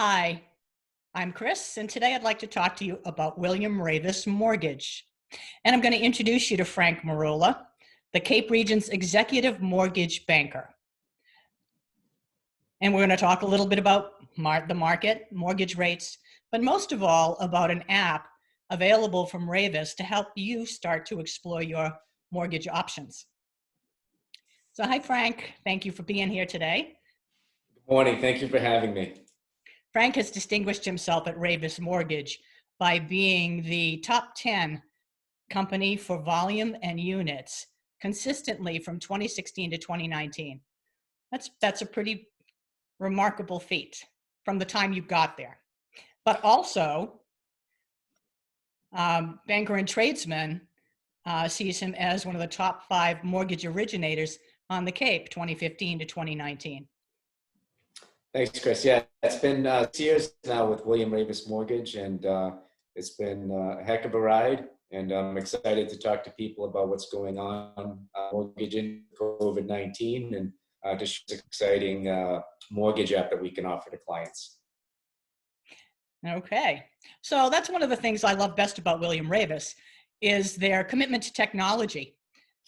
Hi, I'm Kris, and today I'd like to talk to you about William Raveis Mortgage. And I'm going to introduce you to Frank Merola, the Cape Region's executive mortgage banker. And we're going to talk a little bit about the market, mortgage rates, but most of all about an app available from Raveis to help you start to explore your mortgage options. So hi, Frank. Thank you for being here today. Good morning. Thank you for having me. Frank has distinguished himself at Raveis Mortgage by being the top 10 company for volume and units consistently from 2016 to 2019. That's a pretty remarkable feat from the time you got there. But also, Banker and Tradesman sees him as one of the top 5 mortgage originators on the Cape, 2015 to 2019. Thanks, Kris. Yeah, it's been 6 years now with William Raveis Mortgage, and it's been a heck of a ride. And I'm excited to talk to people about what's going on mortgaging COVID-19 and just this exciting mortgage app that we can offer to clients. Okay, so that's one of the things I love best about William Raveis is their commitment to technology.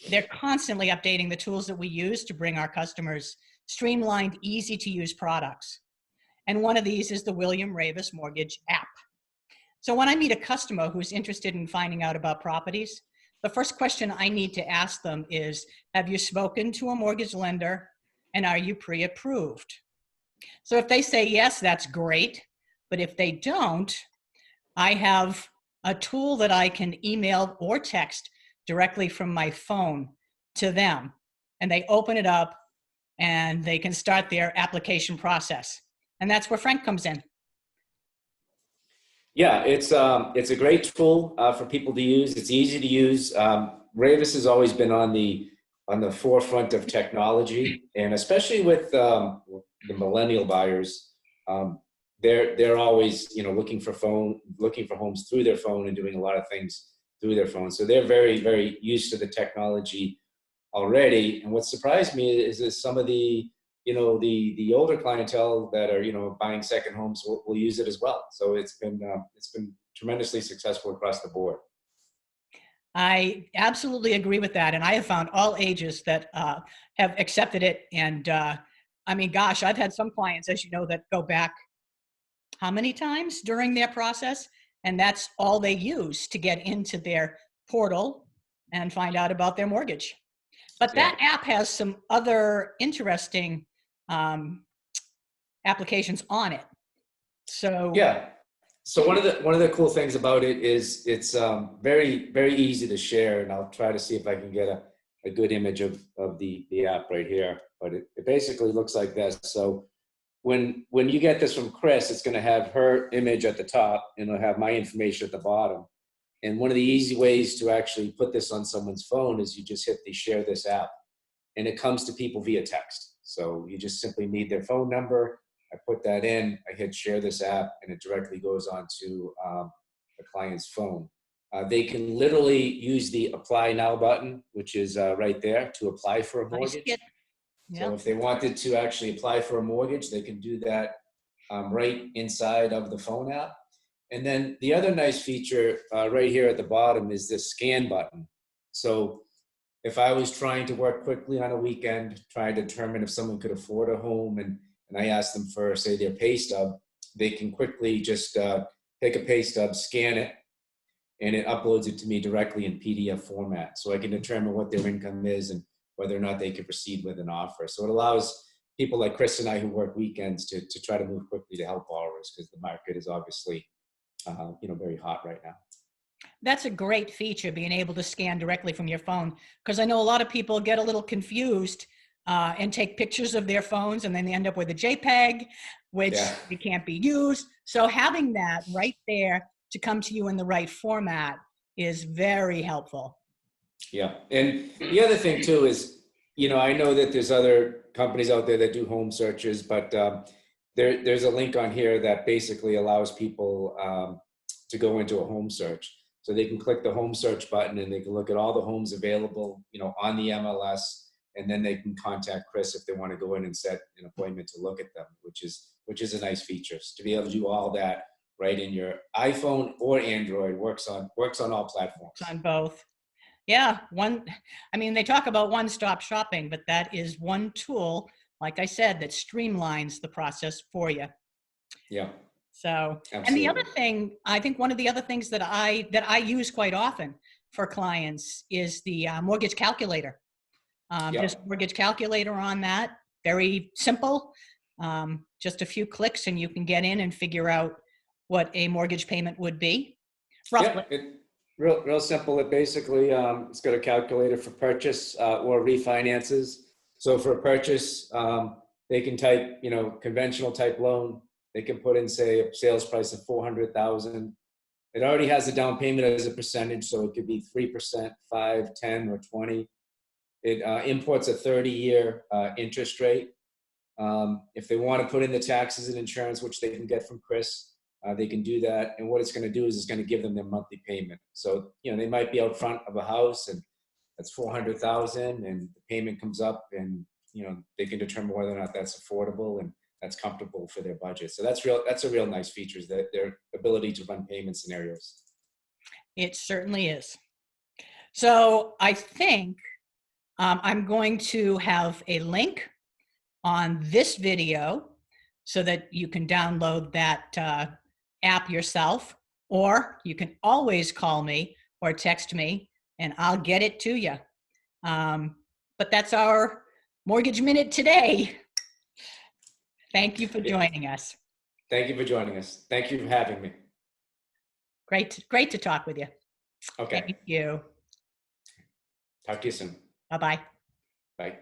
They're constantly updating the tools that we use to bring our customers streamlined, easy to use products. And one of these is the William Raveis Mortgage App. So when I meet a customer who's interested in finding out about properties, the first question I need to ask them is, have you spoken to a mortgage lender and are you pre-approved? So if they say yes, that's great. But if they don't, I have a tool that I can email or text directly from my phone to them. And they open it up and they can start their application process. And that's where Frank comes in. Yeah, it's a great tool for people to use. It's easy to use. Raveis has always been on the forefront of technology, and especially with the millennial buyers, they're always looking for homes through their phone and doing a lot of things through their phone. So they're very, very used to the technology already. And what surprised me is some of the older clientele that are buying second homes will use it as well. So it's been tremendously successful across the board. I absolutely agree with that, and I have found all ages that have accepted it. And I mean, gosh, I've had some clients, as you know, that go back how many times during their process, and that's all they use to get into their portal and find out about their mortgage. But that app has some other interesting applications on it. So yeah. So one of the cool things about it is it's very, very easy to share, and I'll try to see if I can get a good image of the app right here. But it basically looks like this. So when you get this from Kris, it's going to have her image at the top, and it'll have my information at the bottom. And one of the easy ways to actually put this on someone's phone is you just hit the share this app, and it comes to people via text. So you just simply need their phone number. I put that in, I hit share this app, and it directly goes onto the client's phone. They can literally use the apply now button, which is right there, to apply for a mortgage. Yep. So if they wanted to actually apply for a mortgage, they can do that right inside of the phone app. And then the other nice feature right here at the bottom is this scan button. So if I was trying to work quickly on a weekend, trying to determine if someone could afford a home, and I asked them for, say, their pay stub, they can quickly just take a pay stub, scan it, and it uploads it to me directly in PDF format. So I can determine what their income is and whether or not they can proceed with an offer. So it allows people like Kris and I who work weekends to try to move quickly to help borrowers, because the market is obviously very hot right now. That's a great feature, being able to scan directly from your phone, because I know a lot of people get a little confused and take pictures of their phones, and then they end up with a JPEG, which it can't be used. So having that right there to come to you in the right format is very helpful. Yeah, and the other thing too is, I know that there's other companies out there that do home searches, but there's a link on here that basically allows people to go into a home search. So they can click the home search button and they can look at all the homes available, on the MLS, and then they can contact Kris if they want to go in and set an appointment to look at them, which is which is a nice feature. So to be able to do all that right in your iPhone or Android works on all platforms. It's on both. Yeah, I mean, they talk about one-stop shopping, but that is one tool, like I said, that streamlines the process for you. Yeah, So, and the absolutely. other thing, I think one of the other things that I use quite often for clients is the mortgage calculator. Just mortgage calculator on that, very simple. Just a few clicks and you can get in and figure out what a mortgage payment would be, roughly. Yeah, real simple. It basically, it's got a calculator for purchase or refinances. So for a purchase, they can type, conventional type loan. They can put in, say, a sales price of 400,000. It already has the down payment as a percentage, so it could be 3%, 5, 10, or 20. It imports a 30-year interest rate. If they want to put in the taxes and insurance, which they can get from Kris, they can do that. And what it's going to do is it's going to give them their monthly payment. So, they might be out front of a house and that's 400,000 and the payment comes up and, they can determine whether or not that's affordable and that's comfortable for their budget. So that's a real nice feature, is that their ability to run payment scenarios. It certainly is. So I think I'm going to have a link on this video so that you can download that app yourself, or you can always call me or text me and I'll get it to you. But that's our Mortgage Minute today. Thank you for joining us. Thank you for joining us. Thank you for having me. Great to talk with you. Okay. Thank you. Talk to you soon. Bye-bye. Bye.